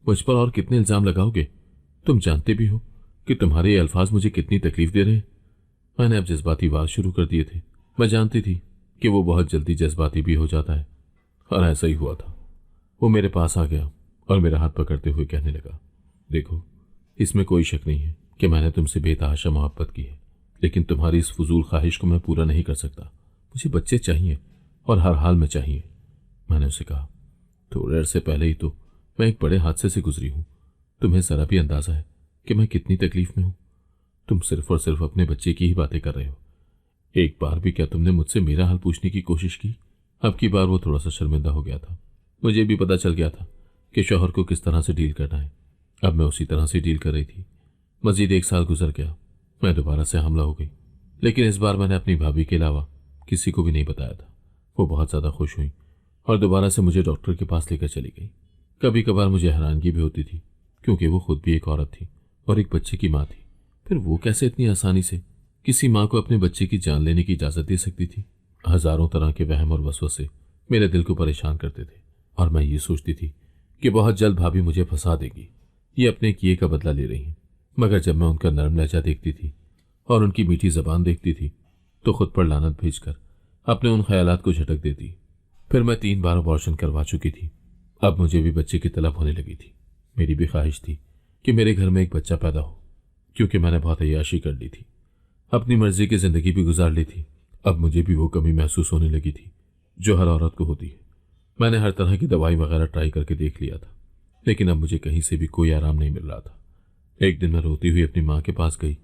मुझ पर और कितने इल्जाम लगाओगे? तुम जानते भी हो कि तुम्हारे ये अल्फाज मुझे कितनी तकलीफ दे रहे हैं। मैंने अब जज्बाती वार शुरू कर दिए थे। मैं जानती थी कि वो बहुत जल्दी जज्बाती भी हो जाता है, और ऐसा ही हुआ था। वो मेरे पास आ गया और मेरा हाथ पकड़ते हुए कहने लगा, देखो इसमें कोई शक नहीं है कि मैंने तुमसे बेतहाशा मोहब्बत की है, लेकिन तुम्हारी इस फजूल ख्वाहिश को मैं पूरा नहीं कर सकता। मुझे बच्चे चाहिए और हर हाल में चाहिए। मैंने उसे कहा, थोड़ी देर से पहले ही तो मैं एक बड़े हादसे से गुजरी हूँ। तुम्हें जरा भी अंदाजा है कि मैं कितनी तकलीफ में हूँ? तुम सिर्फ और सिर्फ अपने बच्चे की ही बातें कर रहे हो। एक बार भी क्या तुमने मुझसे मेरा हाल पूछने की कोशिश की? अब की बार वो थोड़ा सा शर्मिंदा हो गया था। मुझे भी पता चल गया था कि शौहर को किस तरह से डील करना है। अब मैं उसी तरह से डील कर रही थी। मजीद 1 साल गुजर गया, मैं दोबारा से हमला हो गई, लेकिन इस बार मैंने अपनी भाभी के अलावा किसी को भी नहीं बताया था। वो बहुत ज़्यादा खुश हुई और दोबारा से मुझे डॉक्टर के पास लेकर चली गई। कभी कभार मुझे हैरानगी भी होती थी, क्योंकि वो खुद भी एक औरत थी और एक बच्चे की माँ थी। फिर वो कैसे इतनी आसानी से किसी माँ को अपने बच्चे की जान लेने की इजाज़त दे सकती थी? हजारों तरह के वहम और वसवसे मेरे दिल को परेशान करते थे और मैं ये सोचती थी कि बहुत जल्द भाभी मुझे फंसा देगी, ये अपने किए का बदला ले रही हैं। मगर जब मैं उनका नरम लहजा देखती थी और उनकी मीठी जबान देखती थी तो खुद पर लानत भेजकर अपने उन ख्यालात को झटक देती। फिर मैं 3 बार अबॉर्शन करवा चुकी थी। अब मुझे भी बच्चे की तलब होने लगी थी। मेरी भी ख्वाहिश थी कि मेरे घर में एक बच्चा पैदा हो, क्योंकि मैंने बहुत अय्याशी कर ली थी, अपनी मर्जी की जिंदगी भी गुजार ली थी। अब मुझे भी वो कमी महसूस होने लगी थी जो हर औरत को होती है। मैंने हर तरह की दवाई वगैरह ट्राई करके देख लिया था, लेकिन अब मुझे कहीं से भी कोई आराम नहीं मिल रहा था। एक दिन मैं रोती हुई अपनी माँ के पास गई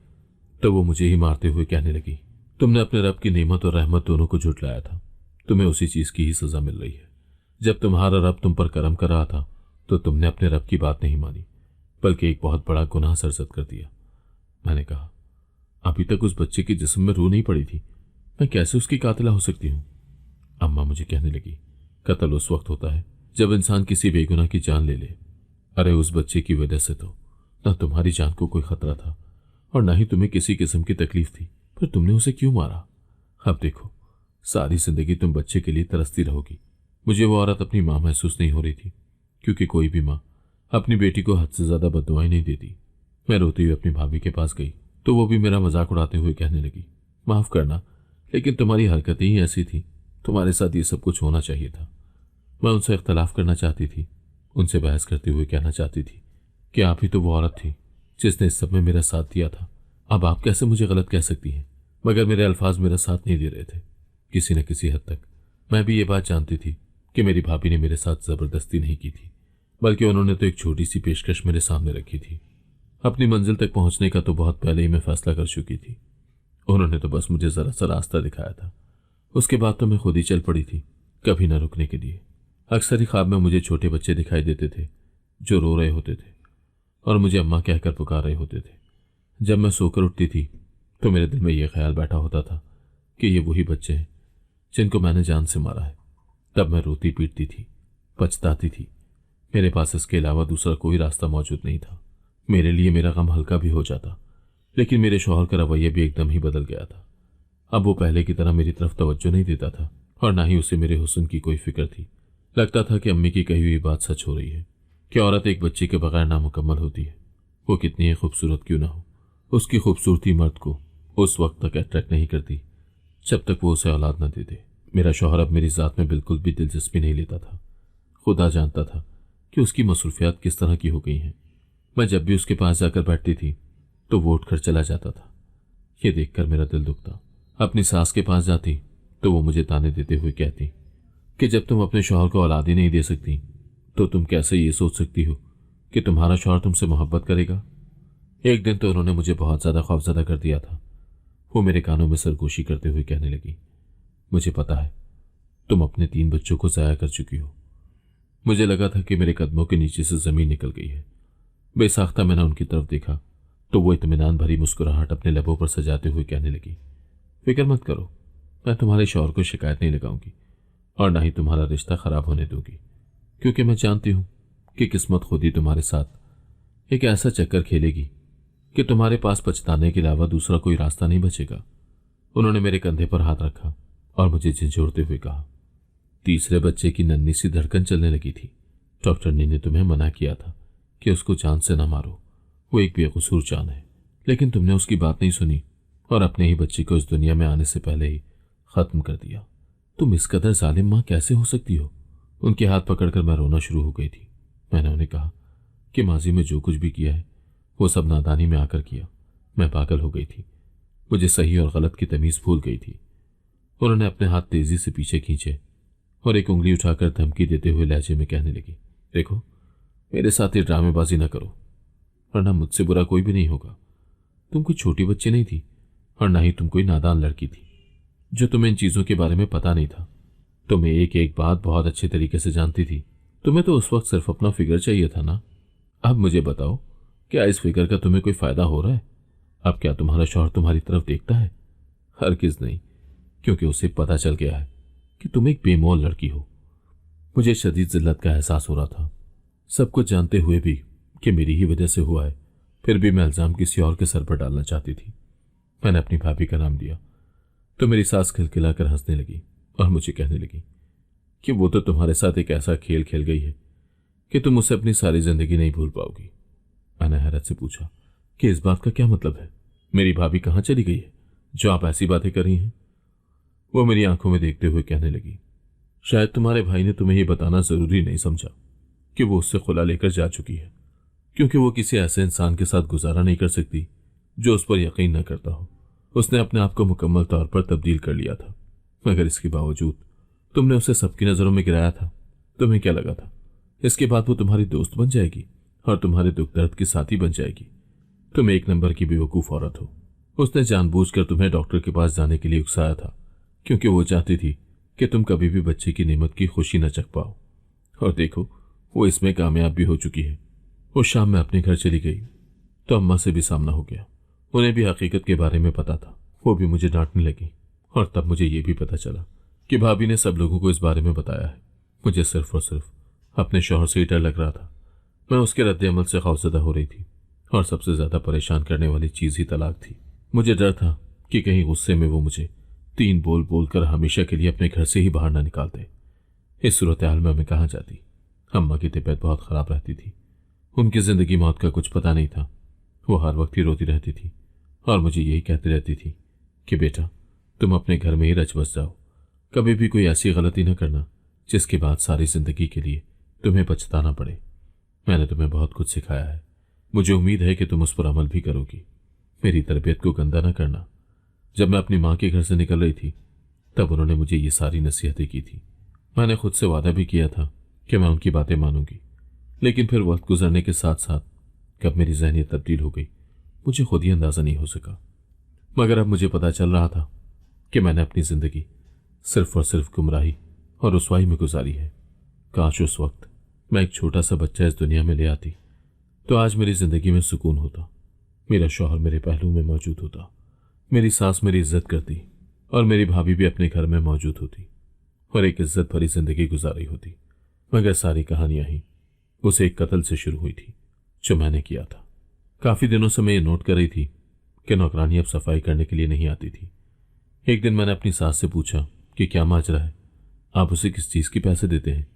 तो वो मुझे ही मारते हुए कहने लगी, तुमने अपने रब की नेमत और रहमत दोनों को झुटलाया था, तुम्हें उसी चीज़ की ही सज़ा मिल रही है। जब तुम्हारा रब तुम पर करम कर रहा था तो तुमने अपने रब की बात नहीं मानी, बल्कि एक बहुत बड़ा गुनाह सरजद कर दिया। मैंने कहा, अभी तक उस बच्चे के जिस्म में रूह नहीं पड़ी थी, मैं कैसे उसकी कातिला हो सकती हूँ? अम्मा मुझे कहने लगी, कत्ल उस वक्त होता है जब इंसान किसी बेगुनाह की जान ले ले। अरे उस बच्चे की वजह से तो ना तुम्हारी जान को कोई खतरा था और ना ही तुम्हें किसी किस्म की तकलीफ थी, फिर तुमने उसे क्यों मारा? अब देखो, सारी जिंदगी तुम बच्चे के लिए तरसती रहोगी। मुझे वो औरत अपनी माँ महसूस नहीं हो रही थी, क्योंकि कोई भी माँ अपनी बेटी को हद से ज्यादा बद्दुआएं नहीं देती। मैं रोती हुई अपनी भाभी के पास गई तो वो भी मेरा मजाक उड़ाते हुए कहने लगी, माफ करना, लेकिन तुम्हारी हरकतें ही ऐसी थी, तुम्हारे साथ ये सब कुछ होना चाहिए था। मैं उनसे इख्तलाफ करना चाहती थी, उनसे बहस करते हुए कहना चाहती थी कि आप ही तो वो औरत थी जिसने इस सब में मेरा साथ दिया था। अब आप कैसे मुझे गलत कह सकती हैं? मगर मेरे अल्फाज मेरा साथ नहीं दे रहे थे। किसी न किसी हद तक मैं भी ये बात जानती थी कि मेरी भाभी ने मेरे साथ जबरदस्ती नहीं की थी, बल्कि उन्होंने तो एक छोटी सी पेशकश मेरे सामने रखी थी। अपनी मंजिल तक पहुंचने का तो बहुत पहले ही मैं फैसला कर चुकी थी। उन्होंने तो बस मुझे जरा सा रास्ता दिखाया था। उसके बाद तो मैं खुद ही चल पड़ी थी, कभी न रुकने के लिए। अक्सर ही ख्वाब में मुझे छोटे बच्चे दिखाई देते थे जो रो रहे होते थे और मुझे अम्मा कहकर पुकार रहे होते थे। जब मैं सोकर उठती थी तो मेरे दिल में यह ख्याल बैठा होता था कि ये वही बच्चे हैं जिनको मैंने जान से मारा है। तब मैं रोती पीटती थी, पछताती थी। मेरे पास इसके अलावा दूसरा कोई रास्ता मौजूद नहीं था। मेरे लिए मेरा गम हल्का भी हो जाता, लेकिन मेरे शौहर का रवैया भी एकदम ही बदल गया था। अब वो पहले की तरह मेरी तरफ तवज्जो नहीं देता था और ना ही उसे मेरे हुस्न की कोई फिक्र थी। लगता था कि अम्मी की कही हुई बात सच हो रही है कि औरत एक बच्चे के बगैर नामुकम्मल होती है। वो कितनी ही खूबसूरत क्यों ना हो, उसकी खूबसूरती मर्द को उस वक्त तक अट्रैक्ट नहीं करती जब तक वो उसे औलाद न दे दे। मेरा शौहर अब मेरी ज़ात में बिल्कुल भी दिलचस्पी नहीं लेता था। खुदा जानता था कि उसकी मसरूफियात किस तरह की हो गई हैं। मैं जब भी उसके पास जाकर बैठती थी तो वो उठकर चला जाता था। ये देखकर मेरा दिल दुखता। अपनी सास के पास जाती तो वो मुझे ताने देते हुए कहती कि जब तुम अपने शौहर को औलाद ही नहीं दे सकती तो तुम कैसे ये सोच सकती हो कि तुम्हारा शौहर तुमसे मोहब्बत करेगा। एक दिन तो उन्होंने मुझे बहुत ज़्यादा खौफजदा कर दिया था। वो मेरे कानों में सरगोशी करते हुए कहने लगी, मुझे पता है तुम अपने 3 बच्चों को ज़ाया कर चुकी हो। मुझे लगा था कि मेरे कदमों के नीचे से ज़मीन निकल गई है। बेसाख्ता मैंने उनकी तरफ देखा तो वो इत्मीनान भरी मुस्कुराहट अपने लबों पर सजाते हुए कहने लगी, फिक्र मत करो, मैं तुम्हारे शौहर को शिकायत नहीं लगाऊंगी और ना ही तुम्हारा रिश्ता खराब होने दूंगी, क्योंकि मैं जानती हूं कि किस्मत खुद ही तुम्हारे साथ एक ऐसा चक्कर खेलेगी कि तुम्हारे पास पछताने के अलावा दूसरा कोई रास्ता नहीं बचेगा। उन्होंने मेरे कंधे पर हाथ रखा और मुझे झिझोड़ते हुए कहा, तीसरे बच्चे की नन्ही सी धड़कन चलने लगी थी। डॉक्टर ने तुम्हें मना किया था कि उसको जान से ना मारो, वो एक बेकसूर जान है, लेकिन तुमने उसकी बात नहीं सुनी और अपने ही बच्चे को इस दुनिया में आने से पहले ही खत्म कर दिया। तुम इस कदर जालिम माँ कैसे हो सकती हो? उनके हाथ पकड़कर मैं रोना शुरू हो गई थी। मैंने उन्हें कहा कि माजी में जो कुछ भी किया है वो सब नादानी में आकर किया। मैं पागल हो गई थी, मुझे सही और गलत की तमीज भूल गई थी। उन्होंने अपने हाथ तेजी से पीछे खींचे और एक उंगली उठाकर धमकी देते हुए लहजे में कहने लगी, देखो मेरे साथ ये ड्रामेबाजी ना करो वरना मुझसे बुरा कोई भी नहीं होगा। तुम कोई छोटी बच्ची नहीं थी और ना ही तुम कोई नादान लड़की थी जो तुम्हें इन चीजों के बारे में पता नहीं था। तुम्हें एक एक बात बहुत अच्छे तरीके से जानती थी। तुम्हें तो उस वक्त सिर्फ अपना फिगर चाहिए था ना। अब मुझे बताओ, क्या इस फिगर का तुम्हें कोई फायदा हो रहा है? अब क्या तुम्हारा शौहर तुम्हारी तरफ देखता है? हरगिज नहीं, क्योंकि उसे पता चल गया है कि तुम एक बेमौल लड़की हो। मुझे शदीद जिल्लत का एहसास हो रहा था, सब कुछ जानते हुए भी कि मेरी ही वजह से हुआ है, फिर भी मैं इल्जाम किसी और के सर पर डालना चाहती थी। मैंने अपनी भाभी का नाम दिया तो मेरी सास खिलखिलाकर हंसने लगी और मुझे कहने लगी कि वो तो तुम्हारे साथ एक ऐसा खेल खेल गई है कि तुम उसे अपनी सारी जिंदगी नहीं भूल पाओगी। मैंने हैरत से पूछा कि इस बात का क्या मतलब है? मेरी भाभी कहाँ चली गई है जो आप ऐसी बातें कर रही हैं? वो मेरी आंखों में देखते हुए कहने लगी, शायद तुम्हारे भाई ने तुम्हें यह बताना जरूरी नहीं समझा कि वो उससे खुला लेकर जा चुकी है, क्योंकि वो किसी ऐसे इंसान के साथ गुजारा नहीं कर सकती जो उस पर यकीन न करता हो। उसने अपने आप को मुकम्मल तौर पर तब्दील कर लिया था, मगर इसके बावजूद तुमने उसे सबकी नजरों में गिराया था। तुम्हें क्या लगा था इसके बाद वो तुम्हारी दोस्त बन जाएगी और तुम्हारे दुख दर्द की साथी बन जाएगी? तुम एक नंबर की बेवकूफ औरत हो। उसने जानबूझकर तुम्हें डॉक्टर के पास जाने के लिए उकसाया था, क्योंकि वो चाहती थी कि तुम कभी भी बच्चे की नेमत की खुशी न चख पाओ। और देखो, वो इसमें कामयाब भी हो चुकी है। उस शाम मैं अपने घर चली गई तो अम्मा से भी सामना हो गया। उन्हें भी हकीकत के बारे में पता था। वो भी मुझे डांटने लगी और तब मुझे ये भी पता चला कि भाभी ने सब लोगों को इस बारे में बताया है। मुझे सिर्फ और सिर्फ अपने शौहर से ही डर लग रहा था। मैं उसके रद्द-ए-अमल से खौफजदा हो रही थी और सबसे ज्यादा परेशान करने वाली चीज ही तलाक थी। मुझे डर था कि कहीं गुस्से में वो मुझे 3 बोल बोलकर हमेशा के लिए अपने घर से ही बाहर ना निकाल दे। इस सूरत हाल में मैं कहाँ जाती? अम्मा की तबीयत बहुत खराब रहती थी। उनकी जिंदगी मौत का कुछ पता नहीं था। वो हर वक्त ही रोती रहती थी और मुझे यही कहती रहती थी कि बेटा, तुम अपने घर में ही रच बस जाओ, कभी भी कोई ऐसी गलती न करना जिसके बाद सारी जिंदगी के लिए तुम्हें पछताना पड़े। मैंने तुम्हें बहुत कुछ सिखाया है, मुझे उम्मीद है कि तुम उस पर अमल भी करोगी। मेरी तरबियत को गंदा न करना। जब मैं अपनी माँ के घर से निकल रही थी तब उन्होंने मुझे ये सारी नसीहतें की थी। मैंने खुद से वादा भी किया था कि मैं उनकी बातें मानूंगी, लेकिन फिर वक्त गुजरने के साथ साथ कब मेरी ज़हनियत तब्दील हो गई मुझे खुद ही अंदाज़ा नहीं हो सका। मगर अब मुझे पता चल रहा था कि मैंने अपनी ज़िंदगी सिर्फ और सिर्फ गुमराही और रुसवाई में गुजारी है। काश उस वक्त मैं एक छोटा सा बच्चा इस दुनिया में ले आती तो आज मेरी ज़िंदगी में सुकून होता, मेरा शौहर मेरे पहलू में मौजूद होता, मेरी सास मेरी इज्जत करती और मेरी भाभी भी अपने घर में मौजूद होती और एक इज्जत भरी जिंदगी गुजारी होती। मगर सारी कहानियां ही उस एक कत्ल से शुरू हुई थी जो मैंने किया था। काफ़ी दिनों से मैं ये नोट कर रही थी कि नौकरानी अब सफाई करने के लिए नहीं आती थी। एक दिन मैंने अपनी सास से पूछा कि क्या माजरा है, आप उसे किस चीज़ के पैसे देते हैं?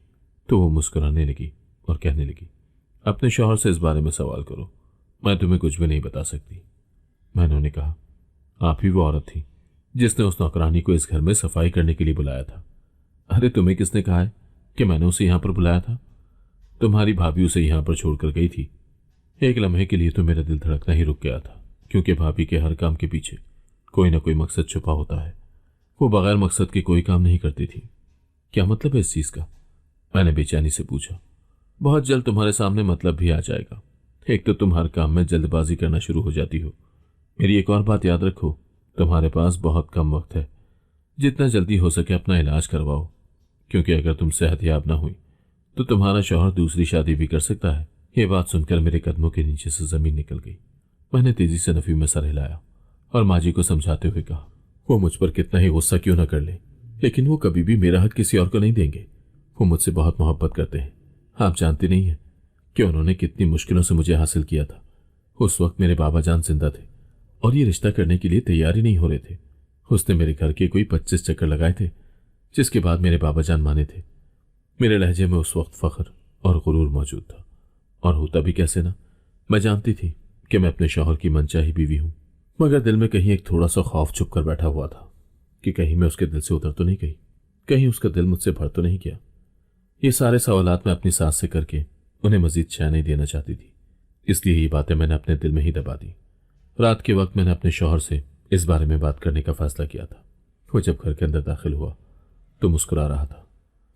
तो वो मुस्कुराने लगी और कहने लगी, अपने शौहर से इस बारे में सवाल करो, मैं तुम्हें कुछ भी नहीं बता सकती। मैंने उन्हें कहा, आप ही वो औरत थी जिसने उस नौकरानी को इस घर में सफाई करने के लिए बुलाया था। अरे तुम्हें किसने कहा है कि मैंने उसे यहां पर बुलाया था? तुम्हारी भाभी उसे यहां पर छोड़कर गई थी। एक लम्हे के लिए तो मेरा दिल धड़कना ही रुक गया था, क्योंकि भाभी के हर काम के पीछे कोई ना कोई मकसद छुपा होता है। वो बगैर मकसद के कोई काम नहीं करती थी। क्या मतलब है इस चीज का? मैंने बेचैनी से पूछा। बहुत जल्द तुम्हारे सामने मतलब भी आ जाएगा। एक तो तुम हर काम में जल्दबाजी करना शुरू हो जाती हो। मेरी एक और बात याद रखो, तुम्हारे पास बहुत कम वक्त है। जितना जल्दी हो सके अपना इलाज करवाओ, क्योंकि अगर तुम सेहतयाब ना हुई तो तुम्हारा शौहर दूसरी शादी भी कर सकता है। ये बात सुनकर मेरे कदमों के नीचे से जमीन निकल गई। मैंने तेजी से नफी में सर हिलाया और माँ जी को समझाते हुए कहा, वो मुझ पर कितना ही गुस्सा क्यों ना कर ले, लेकिन वो कभी भी मेरा हक किसी और को नहीं देंगे। वो मुझसे बहुत मोहब्बत करते हैं। आप जानते नहीं हैं कि उन्होंने कितनी मुश्किलों से मुझे हासिल किया था। उस वक्त मेरे बाबा जान जिंदा थे और ये रिश्ता करने के लिए तैयार ही नहीं हो रहे थे। उसने मेरे घर के कोई 25 चक्कर लगाए थे, जिसके बाद मेरे बाबा जान माने थे। मेरे लहजे में उस वक्त फख्र और गुरूर मौजूद था, और होता भी कैसे ना। मैं जानती थी कि मैं अपने शौहर की मनचाही बीवी हूं, मगर दिल में कहीं एक थोड़ा सा खौफ छुप कर बैठा हुआ था कि कहीं मैं उसके दिल से उतर तो नहीं गई, कहीं उसका दिल मुझसे भर तो नहीं गया। ये सारे सवालात मैं अपनी सास से करके उन्हें मजीद चैन नहीं देना चाहती थी, इसलिए ये बातें मैंने अपने दिल में ही दबा दी। रात के वक्त मैंने अपने शौहर से इस बारे में बात करने का फैसला किया था। वो जब घर के अंदर दाखिल हुआ तो मुस्कुरा रहा था।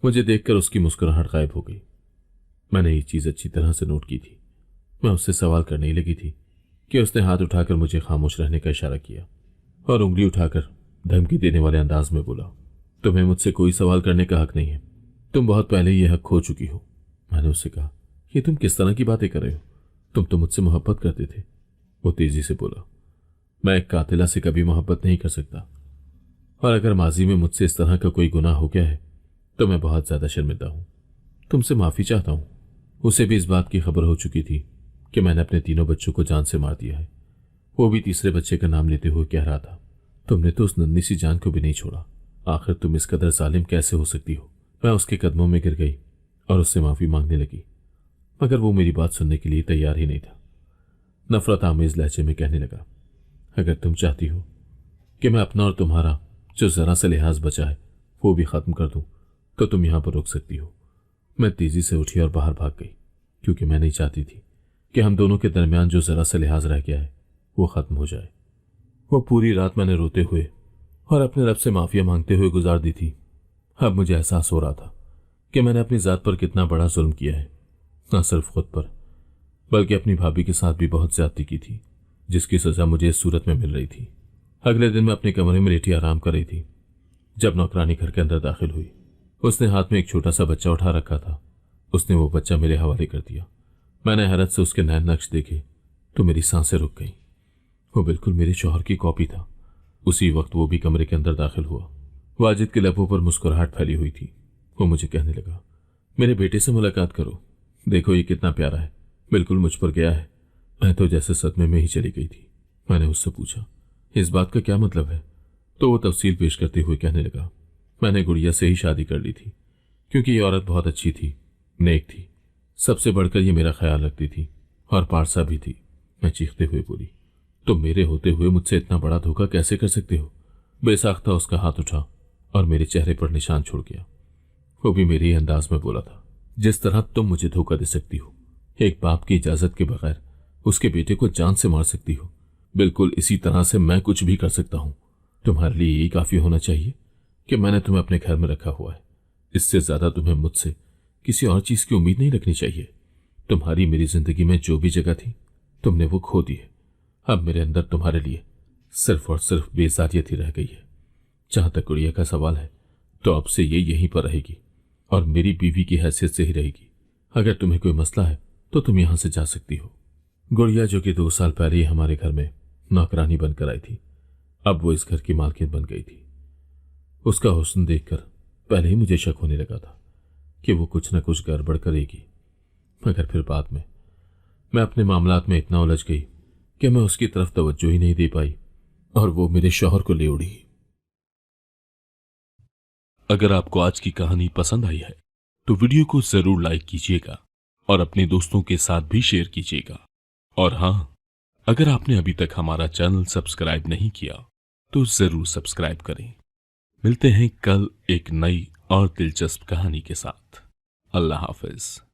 मुझे देखकर उसकी मुस्कुराहट गायब हो गई। मैंने ये चीज़ अच्छी तरह से नोट की थी। मैं उससे सवाल करने ही लगी थी कि उसने हाथ उठाकर मुझे खामोश रहने का इशारा किया और उंगली उठाकर धमकी देने वाले अंदाज में बोला, तुम्हें मुझसे कोई सवाल करने का हक नहीं है, तुम बहुत पहले ये हक खो चुकी हो। मैंने उससे कहा, ये तुम किस तरह की बातें कर रहे हो? तुम तो मुझसे मोहब्बत करते थे। वो तेजी से बोला, मैं एक कातिला से कभी मोहब्बत नहीं कर सकता, और अगर माजी में मुझसे इस तरह का कोई गुनाह हो गया है तो मैं बहुत ज्यादा शर्मिंदा हूं। तुमसे माफी चाहता हूं। उसे भी इस बात की खबर हो चुकी थी कि मैंने अपने तीनों बच्चों को जान से मार दिया है। वो भी तीसरे बच्चे का नाम लेते हुए कह रहा था, तुमने तो उस नन्ही सी जान को भी नहीं छोड़ा। आखिर तुम इस कदर जालिम कैसे हो सकती हो? मैं उसके कदमों में गिर गई और उससे माफी मांगने लगी, मगर वो मेरी बात सुनने के लिए तैयार ही नहीं था। नफरत आमेज लहजे में कहने लगा, अगर तुम चाहती हो कि मैं अपना और तुम्हारा जो जरा सा लिहाज बचा है वो भी खत्म कर दूं, तो तुम यहां पर रुक सकती हो। मैं तेजी से उठी और बाहर भाग गई, क्योंकि मैं नहीं चाहती थी कि हम दोनों के दरमियान जो जरा सा लिहाज रह गया है वो खत्म हो जाए। वो पूरी रात मैंने रोते हुए और अपने रब से माफिया मांगते हुए गुजार दी थी। अब मुझे एहसास हो रहा था कि मैंने अपनी जात पर कितना बड़ा जुल्म किया है, न सिर्फ खुद पर बल्कि अपनी भाभी के साथ भी बहुत ज्यादती की थी, जिसकी सजा मुझे इस सूरत में मिल रही थी। अगले दिन मैं अपने कमरे में लेटी आराम कर रही थी जब नौकरानी घर के अंदर दाखिल हुई। उसने हाथ में एक छोटा सा बच्चा उठा रखा था। उसने वो बच्चा मेरे हवाले कर दिया। मैंने हैरत से उसके नैन नक्श देखे तो मेरी सांसें रुक गईं। वो बिल्कुल मेरे शौहर की कॉपी था। उसी वक्त वो भी कमरे के अंदर दाखिल हुआ। वाजिद के लबों पर मुस्कुराहट फैली हुई थी। वो मुझे कहने लगा, मेरे बेटे से मुलाकात करो, देखो ये कितना प्यारा है, बिल्कुल मुझ पर गया है। मैं तो जैसे सदमे में ही चली गई थी। मैंने उससे पूछा, इस बात का क्या मतलब है? तो वो तफसील पेश करते हुए कहने लगा, मैंने गुड़िया से ही शादी कर ली थी, क्योंकि ये औरत बहुत अच्छी थी, नेक थी, सबसे बढ़कर ये मेरा ख्याल रखती थी और पारसा भी थी। मैं चीखते हुए बोली, तुम मेरे होते हुए मुझसे इतना बड़ा धोखा कैसे कर सकते हो? बेसाख्ता उसका हाथ उठा और मेरे चेहरे पर निशान छोड़ गया। वो भी मेरे ही अंदाज में बोला था, जिस तरह तुम मुझे धोखा दे सकती हो, एक बाप की इजाजत के बगैर उसके बेटे को जान से मार सकती हो, बिल्कुल इसी तरह से मैं कुछ भी कर सकता हूं। तुम्हारे लिए यही काफी होना चाहिए। कि मैंने तुम्हें अपने घर में रखा हुआ है। इससे ज्यादा तुम्हें मुझसे किसी और चीज की उम्मीद नहीं रखनी चाहिए। तुम्हारी मेरी जिंदगी में जो भी जगह थी, तुमने वो खो दी है। अब मेरे अंदर तुम्हारे लिए सिर्फ और सिर्फ बेजारियत ही रह गई है। जहां तक गुड़िया का सवाल है, तो अब से ये यहीं पर रहेगी और मेरी बीवी की हैसियत से ही रहेगी। अगर तुम्हें कोई मसला है तो तुम यहां से जा सकती हो। गुड़िया, जो कि 2 साल पहले ही हमारे घर में नौकरानी बनकर आई थी, अब वो इस घर की मालकिन बन गई थी। उसका हुस्न देखकर पहले ही मुझे शक होने लगा था कि वो कुछ न कुछ गड़बड़ करेगी, मगर फिर बाद में मैं अपने मामलात में इतना उलझ गई कि मैं उसकी तरफ तवज्जो ही नहीं दे पाई और वो मेरे शौहर को ले उड़ी। अगर आपको आज की कहानी पसंद आई है तो वीडियो को जरूर लाइक कीजिएगा और अपने दोस्तों के साथ भी शेयर कीजिएगा। और हाँ, अगर आपने अभी तक हमारा चैनल सब्सक्राइब नहीं किया तो जरूर सब्सक्राइब करें। मिलते हैं कल एक नई और दिलचस्प कहानी के साथ। अल्लाह हाफिज।